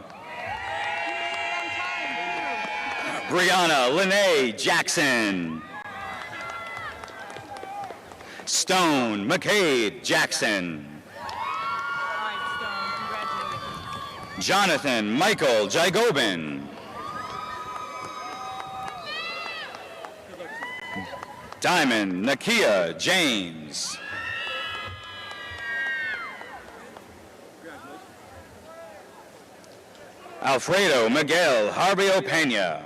Brianna Lene Jackson. Stone McCade Jackson. Jonathan Michael Jagobin. Diamond Nakia James. Alfredo Miguel Harbio Pena.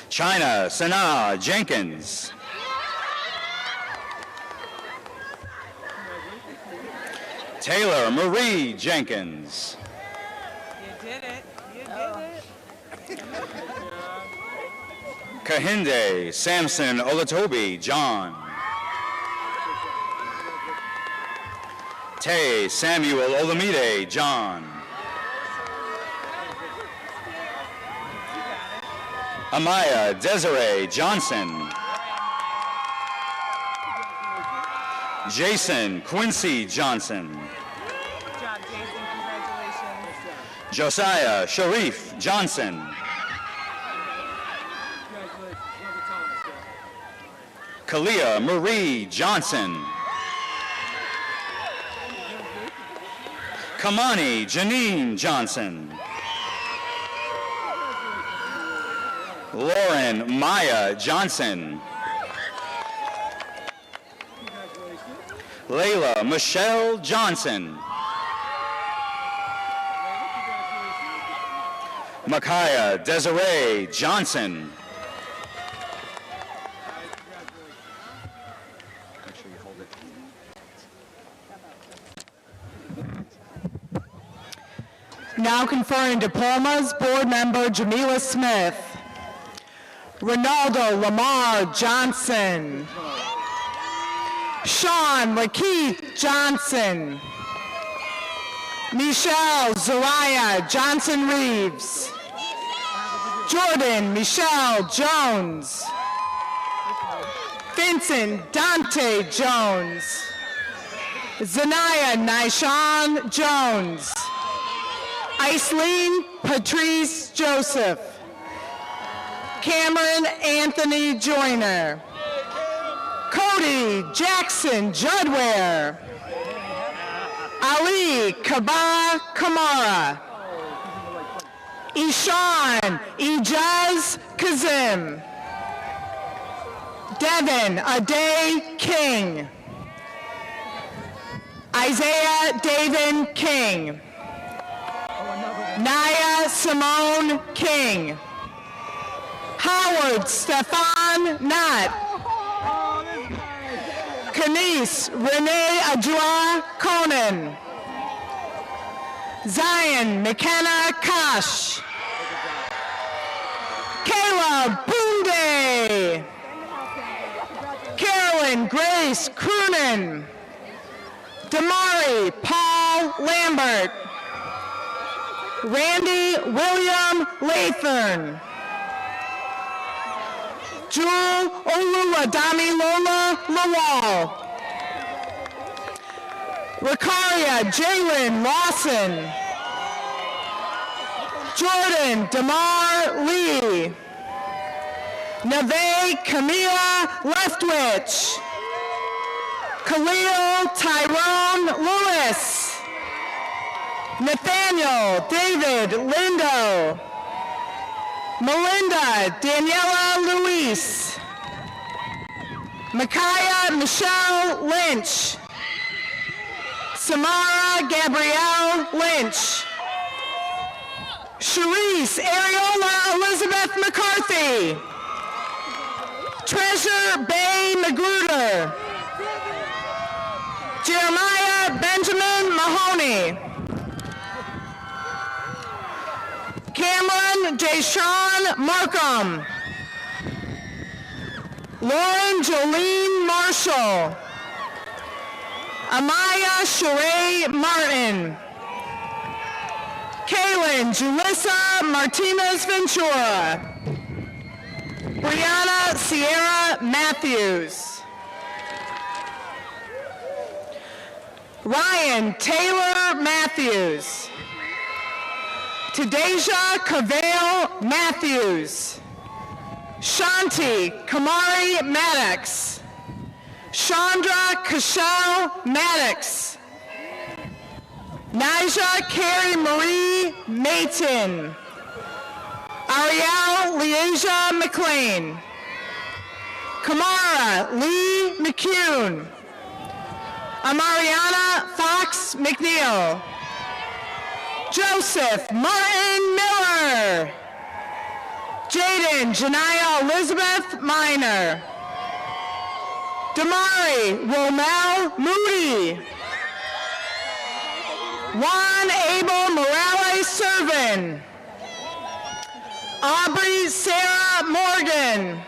China Sana Jenkins. Taylor Marie Jenkins. You did it. You did it. Kahinde Samson Olatobi John. Tay Samuel Olamide John. Amaya Desiree Johnson. Jason Quincy Johnson. Good job, Jason. Congratulations. Josiah Sharif Johnson. Kalia Marie Johnson. Kamani Janine Johnson. Lauren Maya Johnson. Layla Michelle Johnson. Makaya Desiree Johnson. Now conferring diplomas, board member Jamila Smith. Ronaldo Lamar Johnson. Sean Lakeith Johnson. Michelle Zariah Johnson Reeves. Jordan Michelle Jones. Vincent Dante Jones. Zanaya Nishan Jones. Iceline Patrice Joseph. Cameron Anthony Joyner. Cody Jackson Judware. Ali Kaba Kamara. Ishan Ijaz Kazim. Devin Ade King. Isaiah David King. Naya Simone King. Howard Stefan Knott. Kanice Renee Adjoa Conan. Zion McKenna Kosh. Kayla Boonday. Carolyn Grace Croonan. Damari Paul Lambert. Randy William Lathern. Jewel Oluwadami Lola Lawal. Rikaria Jalen Lawson. Jordan Damar Lee. Neve Camila Leftwich. Khalil Tyrone Lewis. Nathaniel David Lindo. Melinda Daniela Luis. Micaiah Michelle Lynch. Samara Gabrielle Lynch. Sharice Ariola Elizabeth McCarthy. Treasure Bay Magruder. Jeremiah Benjamin Mahoney. Cameron Deshawn Markham. Lauren Jolene Marshall. Amaya Sheree Martin. Kaylin Julissa Martinez Ventura. Brianna Sierra Matthews. Ryan Taylor Matthews. Tadeja Cavale Matthews. Shanti Kamari Maddox. Chandra Kashal Maddox. Nija Carrie Marie Mayton. Ariel Leasia McLean. Kamara Lee McCune. Amariana Fox McNeil. Joseph Martin Miller. Jaden Janiyah Elizabeth Minor. Damari Romel Moody. Juan Abel Morales Servin. Aubrey Sarah Morgan.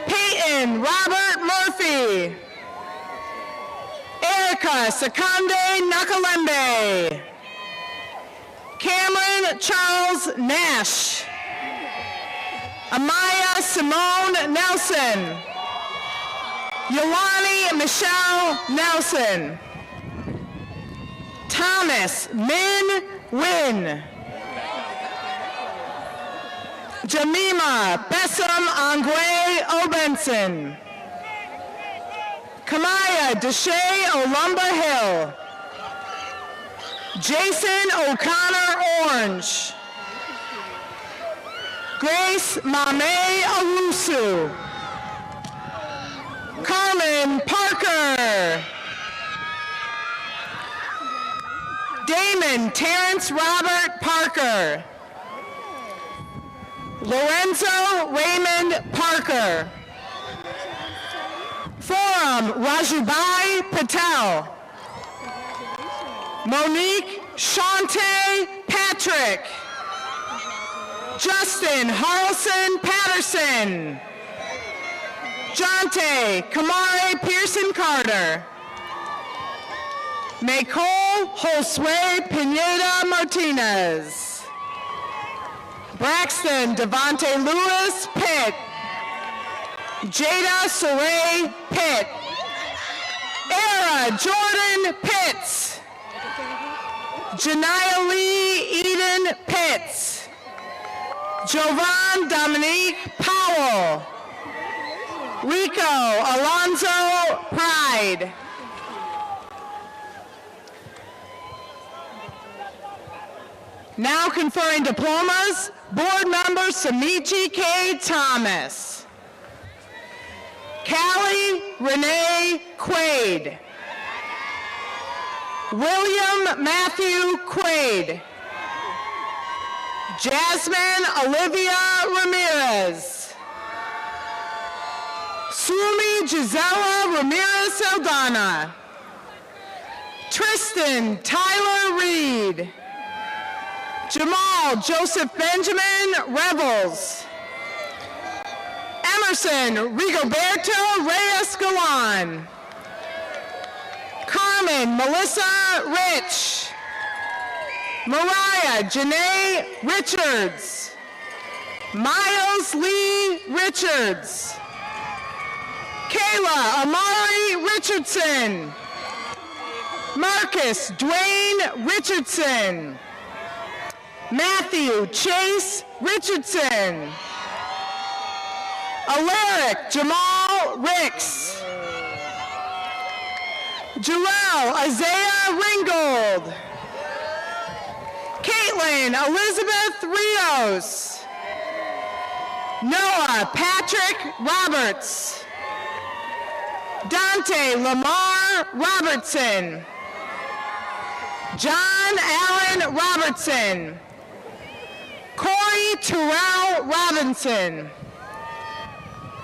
Peyton Robert Murphy. Erica Sakande Nakalembe. Cameron Charles Nash. Amaya Simone Nelson. Yolani Michelle Nelson. Thomas Min Win. Jamima Bessam Angwe Obenson. Kamaya Deshay Olumba Hill. Jason O'Connor Orange. Grace Mame Owusu. Carmen Parker. Damon Terrence Robert Parker. Lorenzo Raymond Parker. Forum Rajubai Patel. Monique Shante Patrick. Justin Harrelson Patterson. Jonte Kamare Pearson Carter. Nicole Josue Pineda Martinez. Braxton Devontae Lewis Pitt. Jada Saray Pitt. Era Jordan Pitts. Janiyah Lee Eden Pitts. Jovan Dominique Powell. Rico Alonzo Pride. Now conferring diplomas, board member Samichi K. Thomas. Callie Renee Quaid. William Matthew Quaid. Jasmine Olivia Ramirez. Sumi Gisela Ramirez Saldana. Tristan Tyler Reed. Jamal Joseph Benjamin Revels. Emerson Rigoberto Reyes Galan. Carmen Melissa Rich. Mariah Janae Richards. Miles Lee Richards. Kayla Amari Richardson. Marcus Dwayne Richardson. Matthew Chase Richardson. Alaric Jamal Ricks. Joelle Isaiah Ringgold. Caitlin Elizabeth Rios. Noah Patrick Roberts. Dante Lamar Robertson. John Allen Robertson. Corey Terrell Robinson.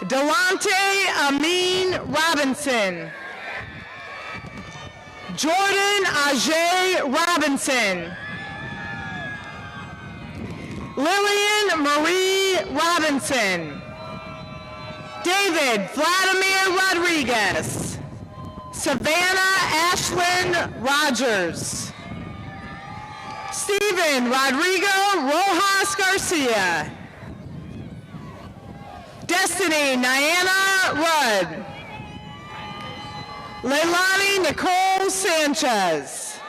Delonte Amin Robinson. Jordan Ajay Robinson. Lillian Marie Robinson. David Vladimir Rodriguez. Savannah Ashlyn Rogers. Stephen Rodrigo Rojas Garcia. Destiny Niana Rudd. Leilani Nicole Sanchez.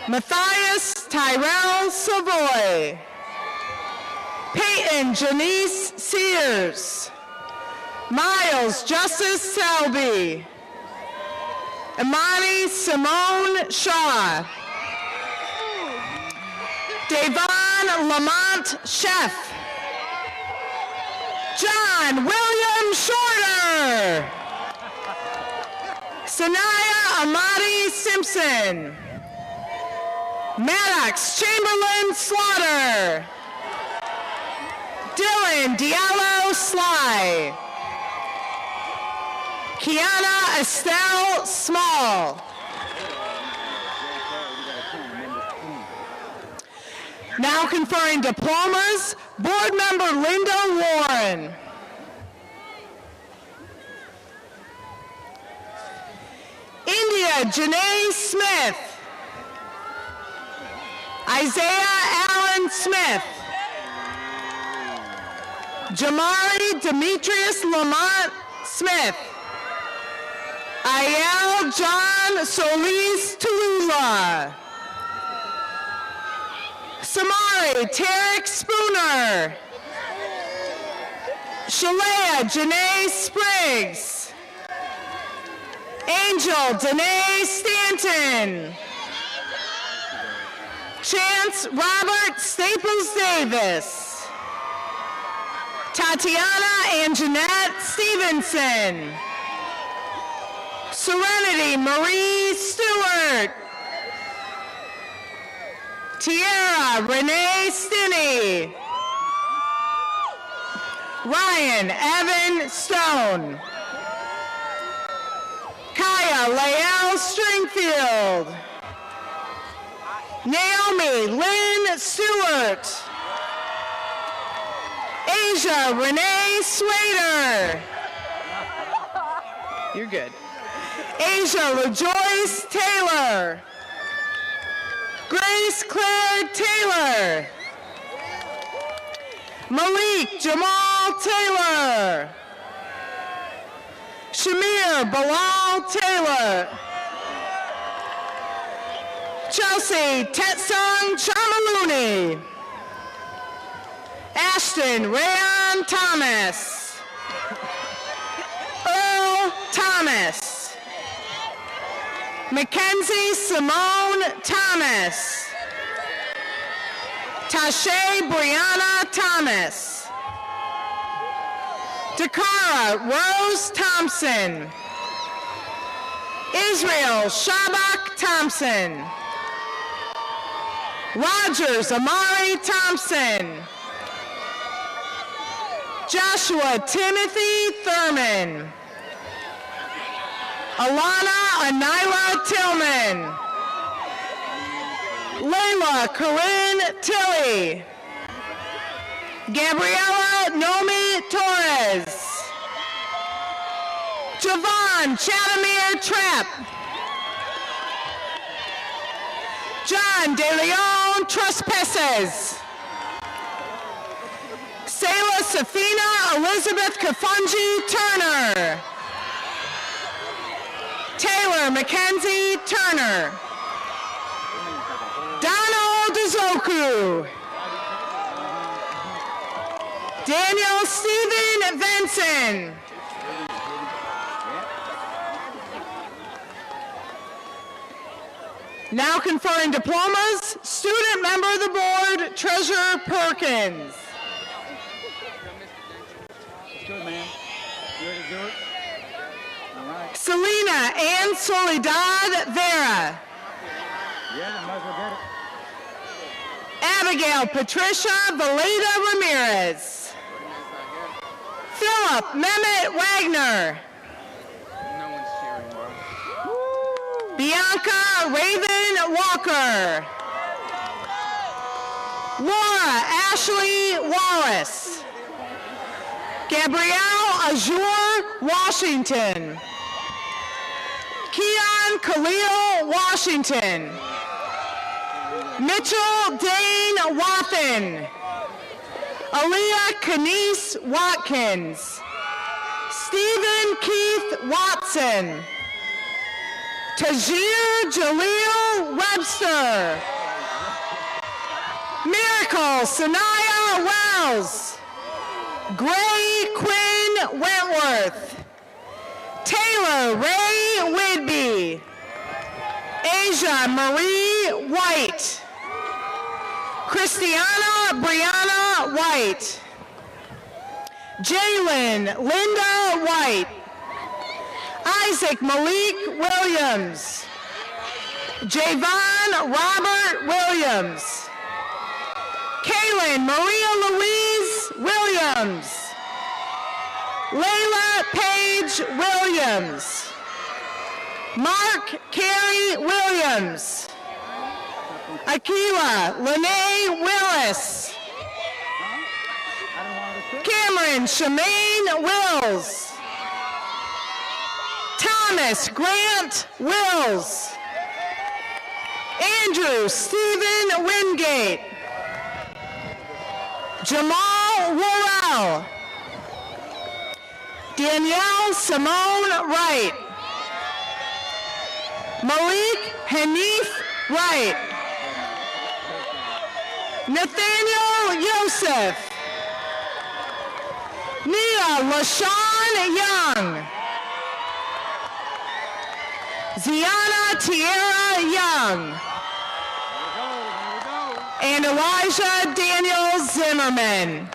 Matthias Tyrell Savoy. Peyton Janice Sears. Miles Justice Selby. Imani Simone Shaw. Davon Lamont Chef. John William Shorter. Sanaya Amadi Simpson. Maddox Chamberlain Slaughter. Dylan Diallo Sly. Kiana Estelle Small. Now conferring diplomas, Board Member Linda Warren. India Janae Smith. Isaiah Allen Smith. Jamari Demetrius Lamont Smith. Ayel John Solis Tulula. Samari Tarek Spooner. Shalea Janae Spriggs. Angel Danae Stanton. Chance Robert Staples Davis. Tatiana Anjanette Stevenson. Serenity Marie Stewart. Tiara Renee Stinney. Ryan Evan Stone. Kaya Lael Stringfield. Naomi Lynn Stewart. Asia Renee Swader. You're good. Asia LaJoyce Taylor. Grace Claire Taylor. Malik Jamal Taylor. Shamir Bilal Taylor. Chelsea Tetsong Chamaluni. Ashton Rayon Thomas. Earl Thomas. Mackenzie Simone Thomas. Tashay Brianna Thomas. Dakara Rose Thompson. Israel Shabak Thompson. Rogers Amari Thompson. Joshua Timothy Thurman. Alana Anila Tillman. Layla Corinne Tilley. Gabriela Nomi Torres. Javon Chatamir Trapp. John De Leon Trespasses. Sayla Safina Elizabeth Kafunji Turner. Taylor Mackenzie Turner. Donald Dezoku. Daniel Stephen Benson. Now conferring diplomas, student member of the board, Treasurer Perkins. Good, man. You ready to do it? All right. Selena Ann Soledad Vera. Yeah, might as well get it. Abigail Patricia Valeda Ramirez. Philip Mehmet Wagner. No one's cheering, bro. Bianca Raven Walker. Laura Ashley Wallace. Gabrielle Azure Washington. Keon Khalil Washington. Mitchell Dane Wathen. Aaliyah Kenise Watkins. Stephen Keith Watson. Tajir Jaleel Webster. Miracle Sanaya Wells. Gray Quinn Wentworth. Taylor Ray Whidbey. Asia Marie White. Christiana Brianna White. Jalen Linda White. Isaac Malik Williams. Javon Robert Williams. Kaylin Maria Louise Williams. Layla Paige Williams. Mark Carey Williams. Akila Lene Willis. Cameron Shemaine Wills. Thomas Grant Wills. Andrew Stephen Wingate. Jamal Worrell. Danielle Simone Wright. Malik Hanif Wright. Nathaniel Yosef. Nia LaShawn Young. Ziana Tierra Young. And Elijah Daniel Zimmerman.